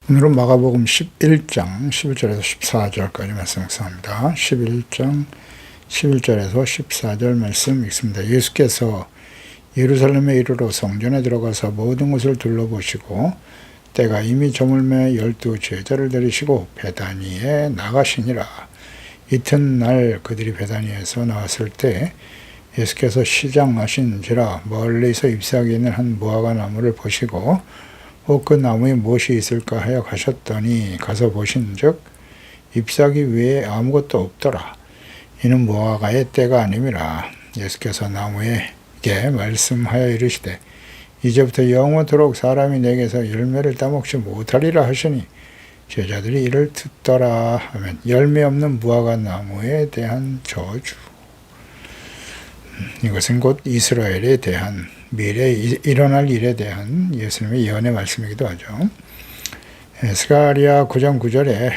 오늘은 마가복음 11장 11절에서 14절까지 말씀 묵상합니다. 11장 11절에서 14절 말씀 읽습니다. 예수께서 예루살렘에 이르러 성전에 들어가서 모든 것을 둘러보시고 때가 이미 저물매 12 제자를 데리시고 베다니에 나가시니라. 이튿날 그들이 베다니에서 나왔을 때 예수께서 시장하신지라 멀리서 잎사귀 있는 한 무화과 나무를 보시고 그 나무에 무엇이 있을까 하여 가셨더니 가서 보신즉 잎사귀 외에 아무것도 없더라. 이는 무화과의 때가 아님이라. 예수께서 나무에게 말씀하여 이르시되 이제부터 영원토록 사람이 내게서 열매를 따먹지 못하리라 하시니 제자들이 이를 듣더라 하면 열매 없는 무화과 나무에 대한 저주. 이것은 곧 이스라엘에 대한 미래에 일어날 일에 대한 예수님의 예언의 말씀이기도 하죠. 스가랴 9장 9절에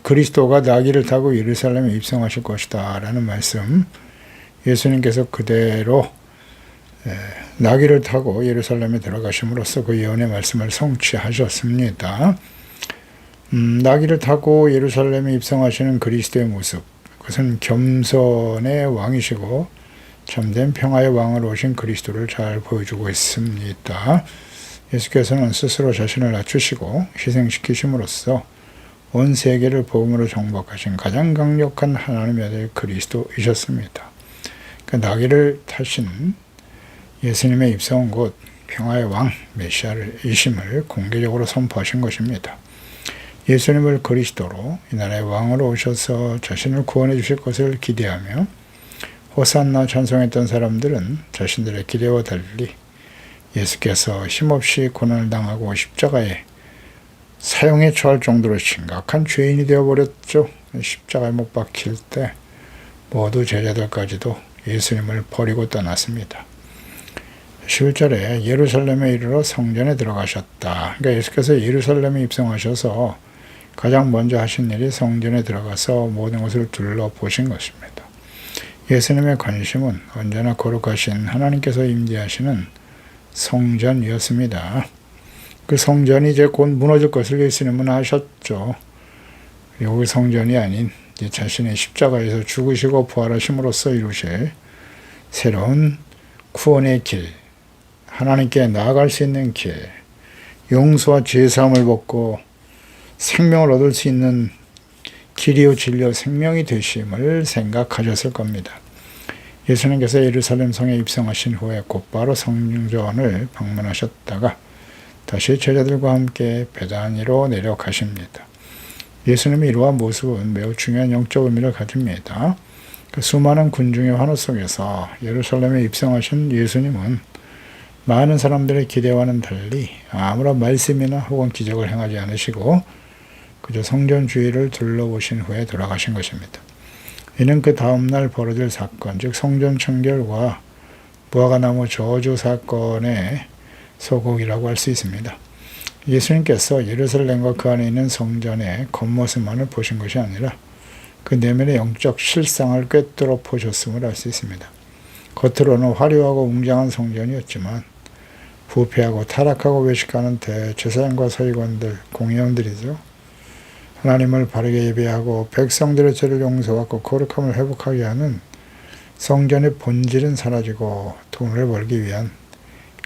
그리스도가 나귀를 타고 예루살렘에 입성하실 것이다 라는 말씀, 예수님께서 그대로 나귀를 타고 예루살렘에 들어가심으로써 그 예언의 말씀을 성취하셨습니다. 나귀를 타고 예루살렘에 입성하시는 그리스도의 모습, 그것은 겸손의 왕이시고 참된 평화의 왕으로 오신 그리스도를 잘 보여주고 있습니다. 예수께서는 스스로 자신을 낮추시고 희생시키심으로써 온 세계를 복음으로 정복하신 가장 강력한 하나님의 아들 그리스도이셨습니다. 그 나귀를 타신 예수님의 입성은 곧 평화의 왕 메시아이심을 공개적으로 선포하신 것입니다. 예수님을 그리스도로 이 나라의 왕으로 오셔서 자신을 구원해 주실 것을 기대하며 호산나 찬송했던 사람들은 자신들의 기대와 달리 예수께서 힘없이 고난을 당하고 십자가에 사형에 처할 정도로 심각한 죄인이 되어버렸죠. 십자가에 못 박힐 때 모두 제자들까지도 예수님을 버리고 떠났습니다. 11절에 예루살렘에 이르러 성전에 들어가셨다. 그러니까 예수께서 예루살렘에 입성하셔서 가장 먼저 하신 일이 성전에 들어가서 모든 것을 둘러보신 것입니다. 예수님의 관심은 언제나 거룩하신 하나님께서 임재하시는 성전이었습니다. 그 성전이 이제 곧 무너질 것을 예수님은 아셨죠. 여기 성전이 아닌 자신의 십자가에서 죽으시고 부활하심으로써 이루실 새로운 구원의 길, 하나님께 나아갈 수 있는 길, 용서와 죄사함을 받고 생명을 얻을 수 있는 길이요 진리요 생명이 되심을 생각하셨을 겁니다. 예수님께서 예루살렘 성에 입성하신 후에 곧바로 성전을 방문하셨다가 다시 제자들과 함께 베다니로 내려가십니다. 예수님의 이러한 모습은 매우 중요한 영적 의미를 가집니다. 그 수많은 군중의 환호 속에서 예루살렘에 입성하신 예수님은 많은 사람들의 기대와는 달리 아무런 말씀이나 혹은 기적을 행하지 않으시고 그저 성전 주위를 둘러보신 후에 돌아가신 것입니다. 이는 그 다음날 벌어질 사건, 즉 성전 청결과 무화과나무 저주 사건의 소곡이라고 할 수 있습니다. 예수님께서 예루살렘과 그 안에 있는 성전의 겉모습만을 보신 것이 아니라 그 내면의 영적 실상을 꿰뚫어 보셨음을 알 수 있습니다. 겉으로는 화려하고 웅장한 성전이었지만 부패하고 타락하고 외식하는 대제사장과 서기관들, 공회원들이죠. 하나님을 바르게 예배하고 백성들의 죄를 용서하고 거룩함을 회복하게 하는 성전의 본질은 사라지고 돈을 벌기 위한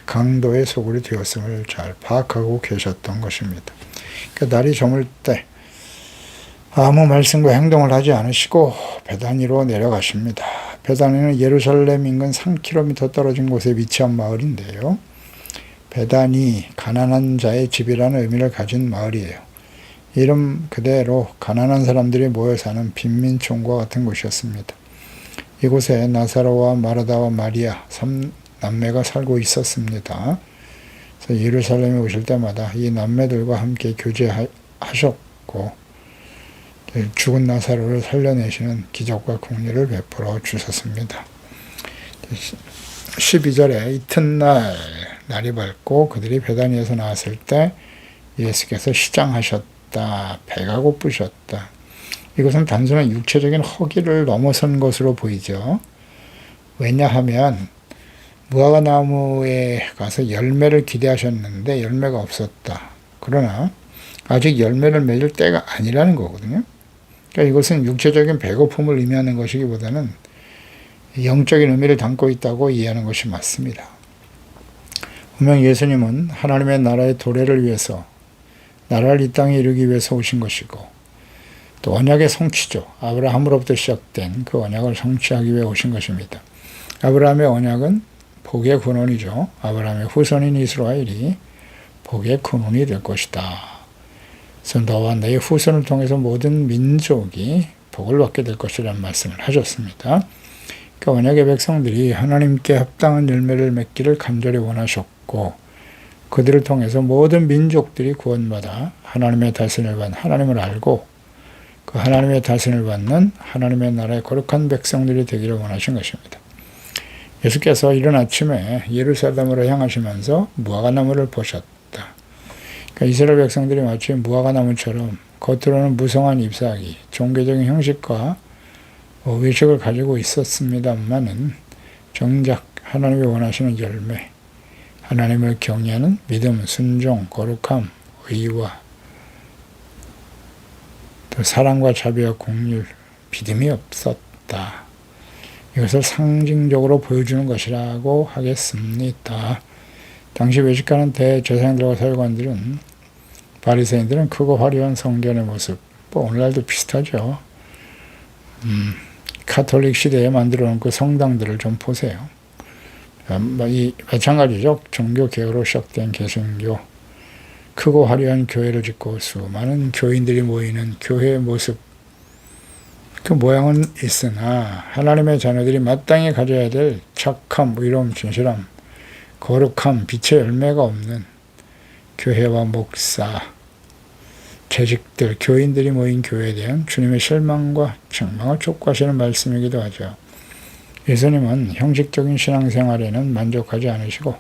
강도의 소굴이 되었음을 잘 파악하고 계셨던 것입니다. 그러니까 날이 저물 때 아무 말씀과 행동을 하지 않으시고 베다니로 내려가십니다. 베다니는 예루살렘 인근 3km 떨어진 곳에 위치한 마을인데요. 베다니, 가난한 자의 집이라는 의미를 가진 마을이에요. 이름 그대로 가난한 사람들이 모여 사는 빈민촌과 같은 곳이었습니다. 이곳에 나사로와 마르다와 마리아 3남매가 살고 있었습니다. 그래서 예루살렘에 오실 때마다 이 남매들과 함께 교제하셨고 죽은 나사로를 살려내시는 기적과 긍휼을 베풀어 주셨습니다. 12절에 이튿날 날이 밝고 그들이 베다니에서 나왔을 때 예수께서 시장하셨다. 배가 고프셨다. 이것은 단순한 육체적인 허기를 넘어선 것으로 보이죠. 왜냐하면 무화과 나무에 가서 열매를 기대하셨는데 열매가 없었다. 그러나 아직 열매를 맺을 때가 아니라는 거거든요. 그러니까 이것은 육체적인 배고픔을 의미하는 것이기보다는 영적인 의미를 담고 있다고 이해하는 것이 맞습니다. 분명 예수님은 하나님의 나라의 도래를 위해서 나라를 이 땅에 이루기 위해서 오신 것이고 또 언약의 성취죠. 아브라함으로부터 시작된 그 언약을 성취하기 위해 오신 것입니다. 아브라함의 언약은 복의 근원이죠. 아브라함의 후손인 이스라엘이 복의 근원이 될 것이다. 그래서 너와 너의 후손을 통해서 모든 민족이 복을 받게 될 것이라는 말씀을 하셨습니다. 그 언약의 백성들이 하나님께 합당한 열매를 맺기를 간절히 원하셨고 그들을 통해서 모든 민족들이 구원받아 하나님의 다스림을 받는 하나님을 알고 그 하나님의 다스림을 받는 하나님의 나라의 거룩한 백성들이 되기를 원하신 것입니다. 예수께서 이른 아침에 예루살렘으로 향하시면서 무화과나무를 보셨다. 그러니까 이스라엘 백성들이 마치 무화과나무처럼 겉으로는 무성한 잎사귀, 종교적인 형식과 의식을 가지고 있었습니다만은 정작 하나님이 원하시는 열매, 하나님을 경외하는 믿음, 순종, 거룩함, 의와 또 사랑과 자비와 공률, 믿음이 없었다. 이것을 상징적으로 보여주는 것이라고 하겠습니다. 당시 외식하는 대제사장들과 서기관들은 바리새인들은 크고 화려한 성전의 모습, 오늘날도 비슷하죠. 카톨릭 시대에 만들어 놓은 그 성당들을 좀 보세요. 마찬가지죠. 종교 개혁으로 시작된 개신교. 크고 화려한 교회를 짓고 수많은 교인들이 모이는 교회의 모습. 그 모양은 있으나 하나님의 자녀들이 마땅히 가져야 될 착함, 의로움, 진실함, 거룩함, 빛의 열매가 없는 교회와 목사, 재직들, 교인들이 모인 교회에 대한 주님의 실망과 책망을 촉구하시는 말씀이기도 하죠. 예수님은 형식적인 신앙생활에는 만족하지 않으시고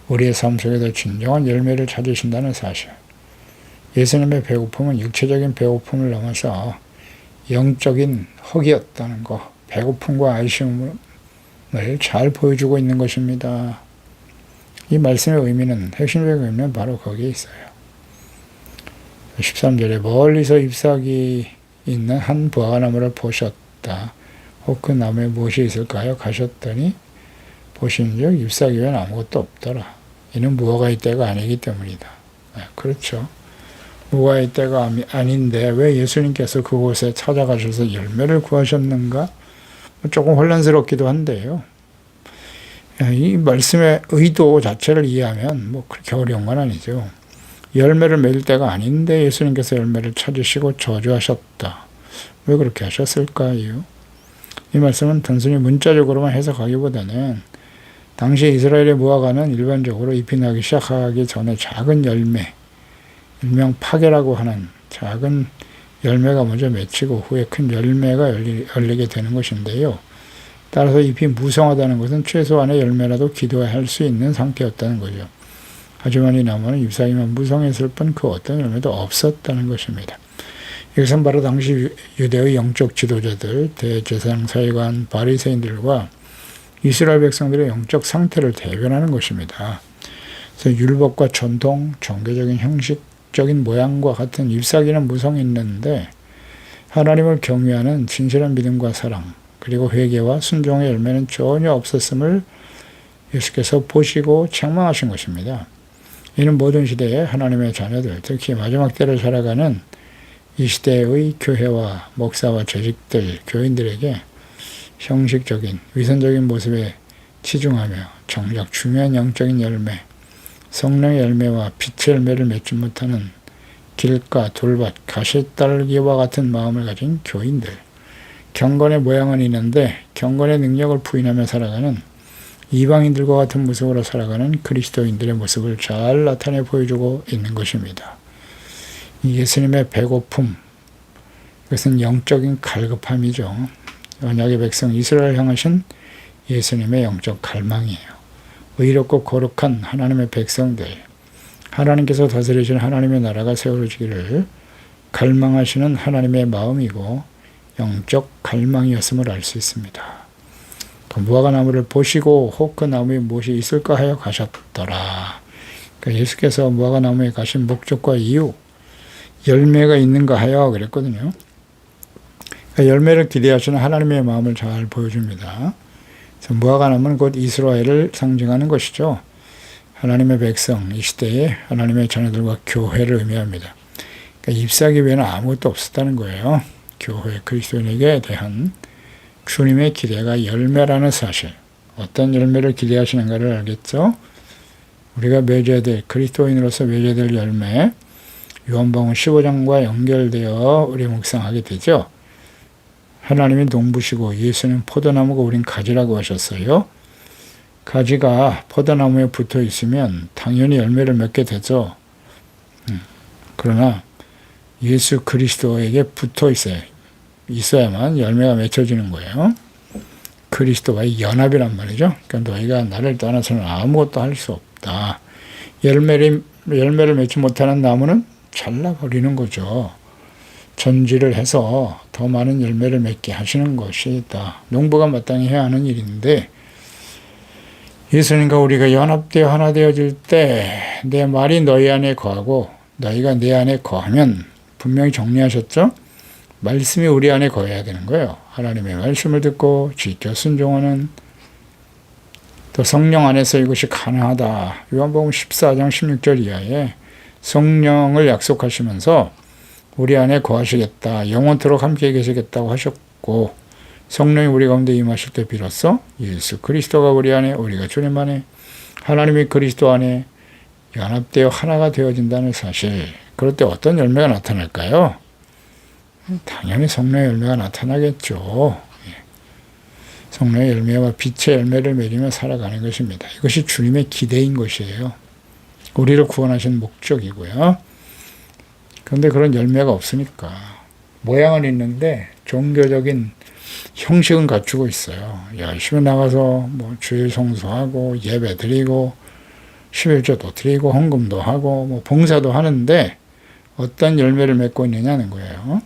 우리의 삶 속에서 진정한 열매를 찾으신다는 사실. 예수님의 배고픔은 육체적인 배고픔을 넘어서 영적인 허기였다는 것, 배고픔과 아쉬움을 잘 보여주고 있는 것입니다. 이 말씀의 의미는, 핵심적인 의미는 바로 거기에 있어요. 13절에 멀리서 잎사귀 있는 한 무화과나무를 보셨다. 그 나무에 무엇이 있을까요? 가셨더니 보신즉 잎사귀 외엔 아무것도 없더라. 이는 무화과의 때가 아니기 때문이다. 그렇죠. 무화과의 때가 아닌데 왜 예수님께서 그곳에 찾아가셔서 열매를 구하셨는가? 조금 혼란스럽기도 한데요. 이 말씀의 의도 자체를 이해하면 그렇게 어려운 건 아니죠. 열매를 맺을 때가 아닌데 예수님께서 열매를 찾으시고 저주하셨다. 왜 그렇게 하셨을까요? 이 말씀은 단순히 문자적으로만 해석하기보다는 당시 이스라엘의 무화과는 일반적으로 잎이 나기 시작하기 전에 작은 열매, 일명 파게라고 하는 작은 열매가 먼저 맺히고 후에 큰 열매가 열리게 되는 것인데요. 따라서 잎이 무성하다는 것은 최소한의 열매라도 기도할 수 있는 상태였다는 거죠. 하지만 이 나무는 잎사귀만 무성했을 뿐 그 어떤 열매도 없었다는 것입니다. 이것은 바로 당시 유대의 영적 지도자들, 대제사장, 서기관, 바리새인들과 이스라엘 백성들의 영적 상태를 대변하는 것입니다. 그래서 율법과 전통, 종교적인 형식적인 모양과 같은 잎사귀는 무성했는데 하나님을 경외하는 진실한 믿음과 사랑, 그리고 회개와 순종의 열매는 전혀 없었음을 예수께서 보시고 책망하신 것입니다. 이는 모든 시대의 하나님의 자녀들, 특히 마지막 때를 살아가는 이 시대의 교회와 목사와 재직들, 교인들에게 형식적인, 위선적인 모습에 치중하며 정작 중요한 영적인 열매, 성령의 열매와 빛의 열매를 맺지 못하는 길가, 돌밭, 가시떨기와 같은 마음을 가진 교인들, 경건의 모양은 있는데 경건의 능력을 부인하며 살아가는 이방인들과 같은 모습으로 살아가는 그리스도인들의 모습을 잘 나타내 보여주고 있는 것입니다. 예수님의 배고픔, 이것은 영적인 갈급함이죠. 언약의 백성 이스라엘 향하신 예수님의 영적 갈망이에요. 의롭고 거룩한 하나님의 백성들, 하나님께서 다스리시는 하나님의 나라가 세워지기를 갈망하시는 하나님의 마음이고 영적 갈망이었음을 알 수 있습니다. 그 무화과나무를 보시고 혹 그 나무에 무엇이 있을까 하여 가셨더라. 그러니까 예수께서 무화과나무에 가신 목적과 이유, 열매가 있는가 하여 그랬거든요. 그러니까 열매를 기대하시는 하나님의 마음을 잘 보여줍니다. 그래서 무화과나무는 곧 이스라엘을 상징하는 것이죠. 하나님의 백성, 이 시대에 하나님의 자녀들과 교회를 의미합니다. 그러니까 잎사귀 외에는 아무것도 없었다는 거예요. 교회, 그리스도인에게 대한 주님의 기대가 열매라는 사실. 어떤 열매를 기대하시는가를 알겠죠? 우리가 맺어야 될, 그리스도인으로서 맺어야 될 열매, 요한복음 15장과 연결되어 우리 묵상하게 되죠. 하나님이 농부시고 예수는 포도나무고 우린 가지라고 하셨어요. 가지가 포도나무에 붙어 있으면 당연히 열매를 맺게 되죠. 그러나 예수 그리스도에게 붙어 있어야만 열매가 맺혀지는 거예요. 그리스도와의 연합이란 말이죠. 그러니까 너희가 나를 떠나서는 아무것도 할 수 없다. 열매를 맺지 못하는 나무는 잘라버리는 거죠. 전지를 해서 더 많은 열매를 맺게 하시는 것이다. 농부가 마땅히 해야 하는 일인데, 예수님과 우리가 연합되어 하나 되어질 때 내 말이 너희 안에 거하고 너희가 내 안에 거하면, 분명히 정리하셨죠? 말씀이 우리 안에 거해야 되는 거예요. 하나님의 말씀을 듣고 지켜 순종하는, 또 성령 안에서 이것이 가능하다. 요한복음 14장 16절 이하에 성령을 약속하시면서 우리 안에 거하시겠다, 영원토록 함께 계시겠다고 하셨고, 성령이 우리 가운데 임하실 때 비로소 예수 그리스도가 우리 안에, 우리가 주님 안에, 하나님이 그리스도 안에 연합되어 하나가 되어진다는 사실. 그럴 때 어떤 열매가 나타날까요? 당연히 성령의 열매가 나타나겠죠. 성령의 열매와 빛의 열매를 맺으며 살아가는 것입니다. 이것이 주님의 기대인 것이에요. 우리를 구원하신 목적이고요. 그런데 그런 열매가 없으니까 모양은 있는데 종교적인 형식은 갖추고 있어요. 열심히 나가서 뭐 주일 성수하고 예배 드리고 11조도 드리고 헌금도 하고 뭐 봉사도 하는데 어떤 열매를 맺고 있느냐는 거예요.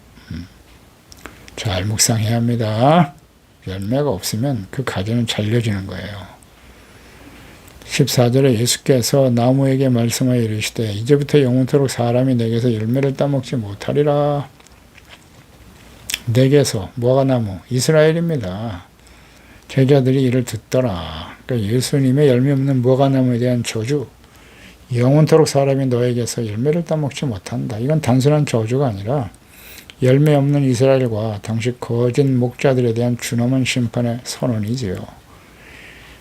잘 묵상해야 합니다. 열매가 없으면 그 가지는 잘려지는 거예요. 14절에 예수께서 나무에게 말씀하여 이르시되 이제부터 영원토록 사람이 내게서 열매를 따먹지 못하리라. 내게서, 무화과나무, 이스라엘입니다. 제자들이 이를 듣더라. 그러니까 예수님의 열매 없는 무화과나무에 대한 저주, 영원토록 사람이 너에게서 열매를 따먹지 못한다. 이건 단순한 저주가 아니라 열매 없는 이스라엘과 당시 거짓 목자들에 대한 준엄한 심판의 선언이지요.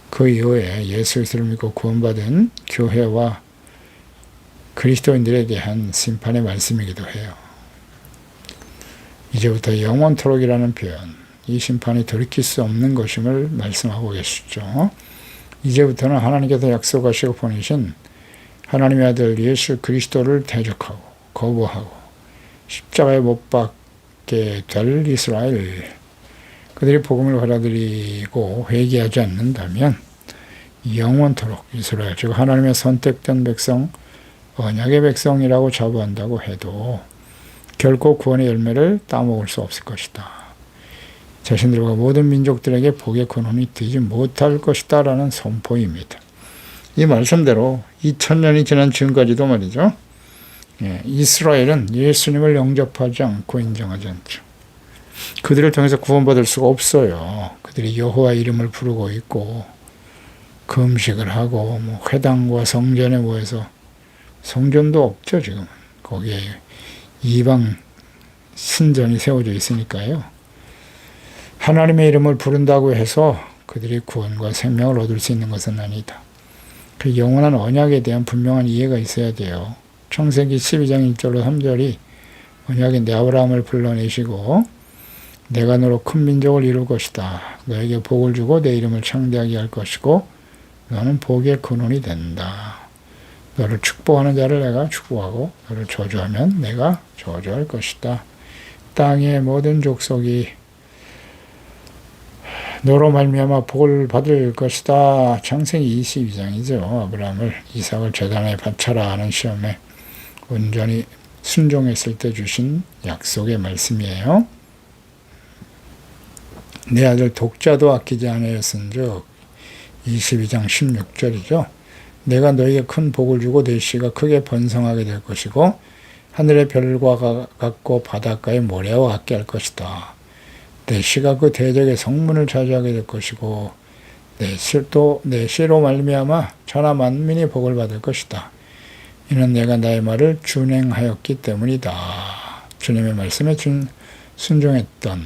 그 이후에 예수 그리스도를 믿고 구원받은 교회와 그리스도인들에 대한 심판의 말씀이기도 해요. 이제부터 영원토록이라는 표현, 이 심판이 돌이킬 수 없는 것임을 말씀하고 계시죠. 이제부터는 하나님께서 약속하시고 보내신 하나님의 아들 예수 그리스도를 대적하고 거부하고 십자가에 못 박게 될 이스라엘, 그들이 복음을 받아들이고 회개하지 않는다면 영원토록 이스라엘, 즉 하나님의 선택된 백성, 언약의 백성이라고 자부한다고 해도 결코 구원의 열매를 따먹을 수 없을 것이다. 자신들과 모든 민족들에게 복의 근원이 되지 못할 것이다 라는 선포입니다. 이 말씀대로 2000년이 지난 지금까지도 말이죠. 이스라엘은 예수님을 영접하지 않고 인정하지 않죠. 그들을 통해서 구원받을 수가 없어요. 그들이 여호와 이름을 부르고 있고 금식을 하고 뭐 회당과 성전에 모여서, 성전도 없죠 지금은. 거기에 이방 신전이 세워져 있으니까요. 하나님의 이름을 부른다고 해서 그들이 구원과 생명을 얻을 수 있는 것은 아니다. 그 영원한 언약에 대한 분명한 이해가 있어야 돼요. 창세기 12장 1절로 3절이 언약인데 아브라함을 불러내시고 내가 너로 큰 민족을 이룰 것이다. 너에게 복을 주고 내 이름을 창대하게 할 것이고 너는 복의 근원이 된다. 너를 축복하는 자를 내가 축복하고 너를 저주하면 내가 저주할 것이다. 땅의 모든 족속이 너로 말미암아 복을 받을 것이다. 창세기 22장이죠. 아브라함을 이삭을 제단에 바쳐라 하는 시험에 온전히 순종했을 때 주신 약속의 말씀이에요. 내 아들 독자도 아끼지 아니하였은즉 22장 16절이죠. 내가 너에게 큰 복을 주고 내 씨가 크게 번성하게 될 것이고 하늘의 별과 같고 바닷가의 모래와 같게 할 것이다. 내 씨가 그 대적의 성문을 차지하게 될 것이고 내 씨로 말미암아 천하 만민이 복을 받을 것이다. 이는 내가 나의 말을 준행하였기 때문이다. 주님의 말씀에 순종했던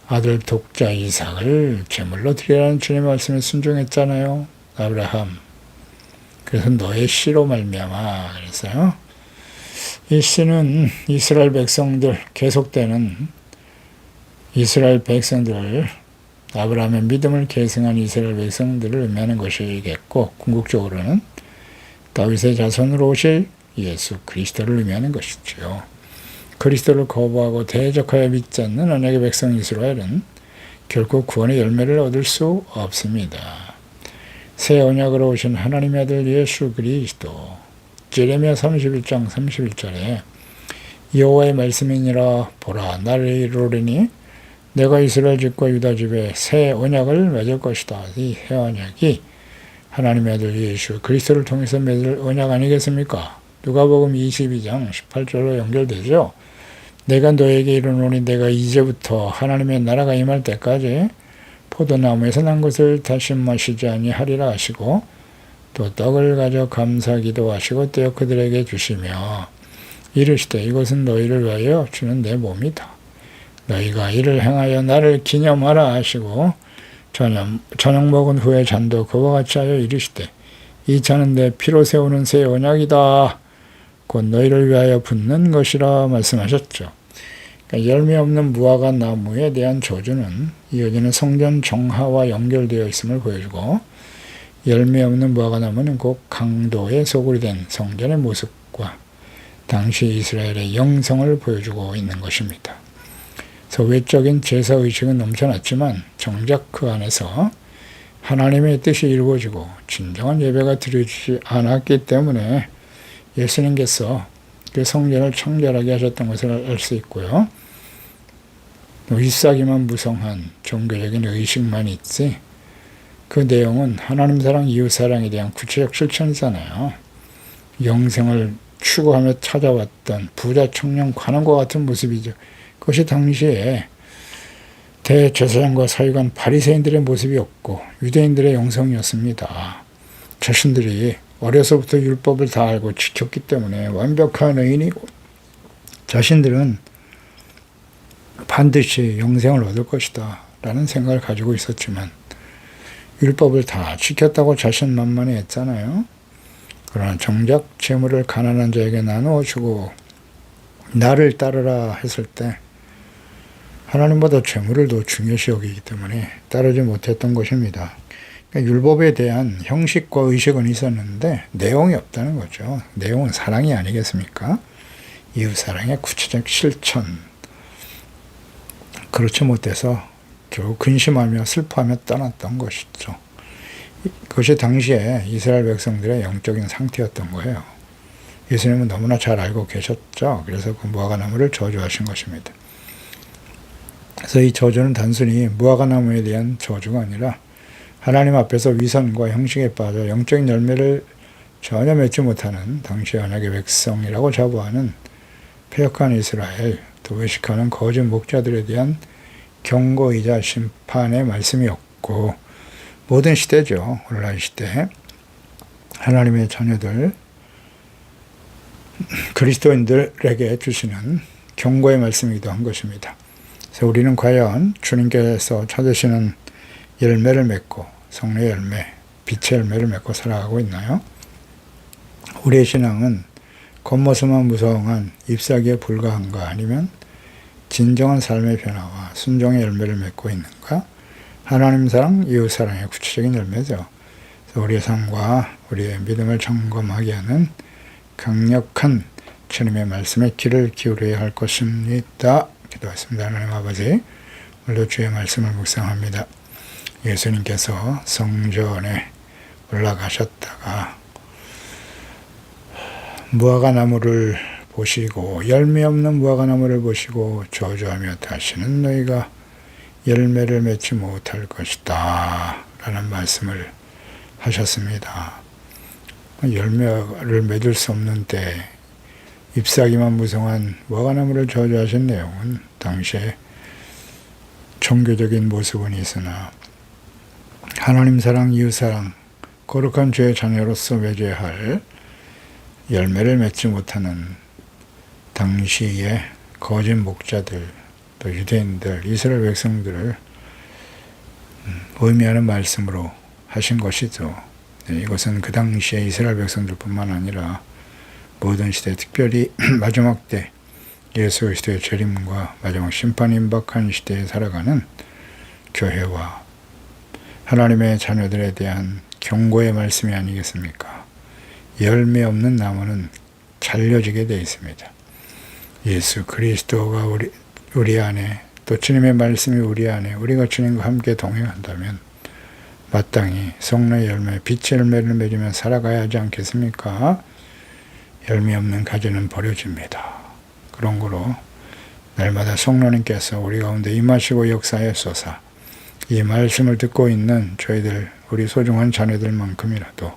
아들 독자 이삭을 제물로 드리라는 주님의 말씀에 순종했잖아요. 아브라함. 그래서 너의 씨로 말미암아 그랬어요. 이 씨는 이스라엘 백성들, 계속되는 이스라엘 백성들을, 아브라함의 믿음을 계승한 이스라엘 백성들을 의미하는 것이겠고, 궁극적으로는 다윗의 자손으로 오실 예수 그리스도를 의미하는 것이지요. 그리스도를 거부하고 대적하여 믿지 않는 언약의 백성 이스라엘은 결코 구원의 열매를 얻을 수 없습니다. 새 언약으로 오신 하나님의 아들 예수 그리스도, 예레미야 31장 31절에 여호와의 말씀이니라 보라 나를 이루리니 내가 이스라엘 집과 유다 집에 새 언약을 맺을 것이다. 이 새 언약이 하나님의 아들 예수 그리스도를 통해서 맺을 언약 아니겠습니까? 누가복음 22장 18절로 연결되죠. 내가 너에게 이르노니 내가 이제부터 하나님의 나라가 임할 때까지 포도나무에서 난 것을 다시 마시지 아니하리라 하시고 또 떡을 가져 감사 기도하시고 떼어 그들에게 주시며 이르시되 이것은 너희를 위하여 주는 내 몸이다. 너희가 이를 행하여 나를 기념하라 하시고 저녁 먹은 후에 잔도 그와 같이 하여 이르시되 이 잔은 내 피로 세우는 새 언약이다. 곧 너희를 위하여 붓는 것이라 말씀하셨죠. 그러니까 열매 없는 무화과 나무에 대한 저주는 이어지는 성전 정화와 연결되어 있음을 보여주고, 열매 없는 무화과 나무는 곧 강도의 소굴이 된 성전의 모습과 당시 이스라엘의 영성을 보여주고 있는 것입니다. 외적인 제사의식은 넘쳐났지만 정작 그 안에서 하나님의 뜻이 이루어지고 진정한 예배가 드려지지 않았기 때문에 예수님께서 그 성전을 청결하게 하셨던 것을 알 수 있고요. 잎사귀만 무성한 종교적인 의식만 있지 그 내용은 하나님 사랑, 이웃 사랑에 대한 구체적 실천이잖아요. 영생을 추구하며 찾아왔던 부자 청년 관원과 같은 모습이죠. 그것이 당시에 대제사장과 사회관 바리새인들의 모습이었고 유대인들의 영성이었습니다. 자신들이 어려서부터 율법을 다 알고 지켰기 때문에 완벽한 의인이고 자신들은 반드시 영생을 얻을 것이다 라는 생각을 가지고 있었지만 율법을 다 지켰다고 자신만만해 했잖아요. 그러나 정작 재물을 가난한 자에게 나누어 주고 나를 따르라 했을 때 하나님보다 재물을 더 중요시 여기기 때문에 따르지 못했던 것입니다. 그러니까 율법에 대한 형식과 의식은 있었는데 내용이 없다는 거죠. 내용은 사랑이 아니겠습니까? 이웃사랑의 구체적 실천. 그렇지 못해서 결국 근심하며 슬퍼하며 떠났던 것이죠. 그것이 당시에 이스라엘 백성들의 영적인 상태였던 거예요. 예수님은 너무나 잘 알고 계셨죠. 그래서 그 무화과나무를 저주하신 것입니다. 그래서 이 저주는 단순히 무화과나무에 대한 저주가 아니라 하나님 앞에서 위선과 형식에 빠져 영적인 열매를 전혀 맺지 못하는 당시의 언약의 백성이라고 자부하는 패역한 이스라엘, 또 외식하는 거짓 목자들에 대한 경고이자 심판의 말씀이었고, 모든 시대죠. 오늘날 시대 하나님의 자녀들 그리스도인들에게 주시는 경고의 말씀이기도 한 것입니다. 그래서 우리는 과연 주님께서 찾으시는 열매를 맺고 성령의 열매, 빛의 열매를 맺고 살아가고 있나요? 우리의 신앙은 겉모습만 무성한 잎사귀에 불과한가, 아니면 진정한 삶의 변화와 순종의 열매를 맺고 있는가? 하나님 사랑, 이웃 사랑의 구체적인 열매죠. 그래서 우리의 삶과 우리의 믿음을 점검하게 하는 강력한 주님의 말씀에 귀를 기울여야 할 것입니다. 기도하겠습니다. 하나님 아버지, 오늘도 주의 말씀을 묵상합니다. 예수님께서 성전에 올라가셨다가 무화과나무를 보시고, 열매 없는 무화과나무를 보시고 저주하며 다시는 너희가 열매를 맺지 못할 것이다 라는 말씀을 하셨습니다. 열매를 맺을 수 없는 때 잎사귀만 무성한 와가나무를 저주하신 내용은 당시에 종교적인 모습은 있으나 하나님 사랑, 이웃 사랑, 거룩한 죄의 자녀로서 맺어야 열매를 맺지 못하는 당시의 거짓 목자들, 또 유대인들, 이스라엘 백성들을 의미하는 말씀으로 하신 것이죠. 이것은 그 당시의 이스라엘 백성들뿐만 아니라 모든 시대, 특별히 마지막 때 예수 그리스도의 재림과 마지막 심판이 임박한 시대에 살아가는 교회와 하나님의 자녀들에 대한 경고의 말씀이 아니겠습니까? 열매 없는 나무는 잘려지게 되어 있습니다. 예수 그리스도가 우리 안에, 또 주님의 말씀이 우리 안에, 우리가 주님과 함께 동행한다면 마땅히 성령의 열매, 빛의 열매를 맺으며 살아가야 하지 않겠습니까? 열매 없는 가지는 버려집니다. 그런 거로 날마다 성령님께서 우리 가운데 임하시고 역사하소서. 이 말씀을 듣고 있는 저희들, 우리 소중한 자녀들만큼이라도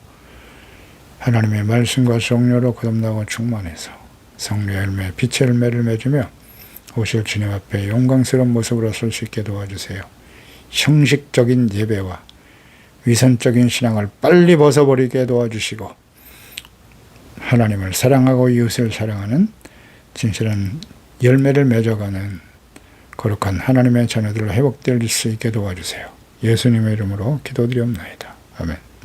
하나님의 말씀과 성령으로 거듭나고 충만해서 성령의 열매, 빛의 열매를 맺으며 오실 주님 앞에 영광스러운 모습으로 설 수 있게 도와주세요. 형식적인 예배와 위선적인 신앙을 빨리 벗어버리게 도와주시고 하나님을 사랑하고 이웃을 사랑하는 진실한 열매를 맺어가는 거룩한 하나님의 자녀들로 회복될 수 있게 도와주세요. 예수님의 이름으로 기도드리옵나이다. 아멘.